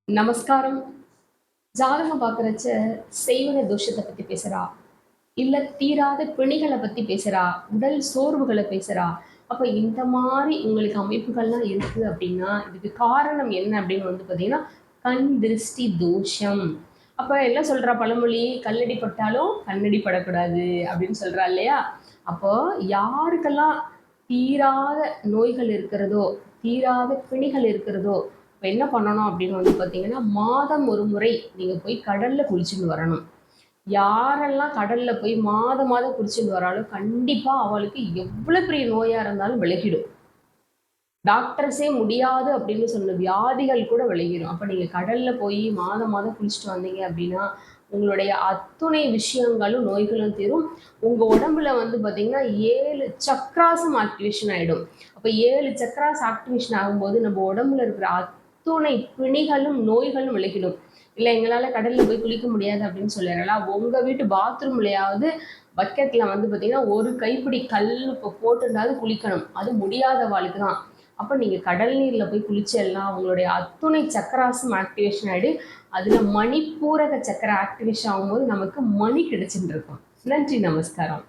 நமஸ்காரம். ஜாதகம் பார்க்குறச்ச செய்வன தோஷத்த பத்தி பேசுறா, இல்ல தீராத பிணிகள பத்தி பேசுறா, உடல் சோர்வுகள பேசுறா. அப்ப இந்த மாரி உங்களுக்கு அமைப்புகள்லாம் இருக்கு அப்டின்னா, இதுக்கு காரணம் என்ன அப்டின்னு வந்து பார்த்தீங்கன்னா, கண் திருஷ்டி தோஷம். அப்ப என்ன சொல்றா பழமொழி? "கல்லடி பட்டாலும் கண்ணடி படக்கூடாது" அப்டின்னு சொல்றா இல்லையா? அப்போ யாருக்கெல்லாம் தீராத நோய்கள் இருக்கிறதோ, தீராத பிணிகள் இருக்கிறதோ, இப்ப என்ன பண்ணணும் அப்படின்னு வந்து பார்த்தீங்கன்னா, மாதம் ஒரு முறை நீங்க போய் கடல்ல குளிச்சுட்டு வரணும். யாரெல்லாம் கடல்ல போய் மாதம் மாதம் குளிச்சுட்டு வராளோ, கண்டிப்பா அவளுக்கு எவ்வளோ பெரிய நோயா இருந்தாலும் விலகிடும். டாக்டர்ஸே முடியாது அப்படின்னு சொன்ன வியாதிகள் கூட விலகிரும். அப்ப நீங்க கடல்ல போய் மாதம் மாதம் குளிச்சுட்டு வந்தீங்க அப்படின்னா, உங்களுடைய அத்துணை விஷயங்களும், நோய்களும் தீரும். உங்க உடம்புல வந்து பார்த்தீங்கன்னா, 7 சக்ராஸும் ஆக்டிவேஷன் ஆயிடும். அப்ப 7 சக்ராஸ் ஆக்டிவேஷன் ஆகும்போது, நம்ம உடம்புல இருக்கிற அத்துணை பிணிகளும், நோய்களும் விலகிடும். இல்ல எங்களால கடல்ல போய் குளிக்க முடியாது அப்படின்னு சொல்லிறலாம். உங்க வீட்டு பாத்ரூம்லயாவது பக்கெட்ல வந்து பார்த்தீங்கன்னா, ஒரு கைப்பிடி கல் போட்டுருந்தாவது குளிக்கணும். அது முடியாதவாளுக்கு தான். அப்ப நீங்க கடல் நீர்ல போய் குளிச்செல்லாம் உங்களுடைய அத்துணை சக்கராஸும் ஆக்டிவேஷன் ஆயிடு. அதுல மணிப்பூரக சக்கர ஆக்டிவேஷன் ஆகும்போது நமக்கு மணி கிடைச்சுட்டு இருக்கும். நன்றி, நமஸ்காரம்.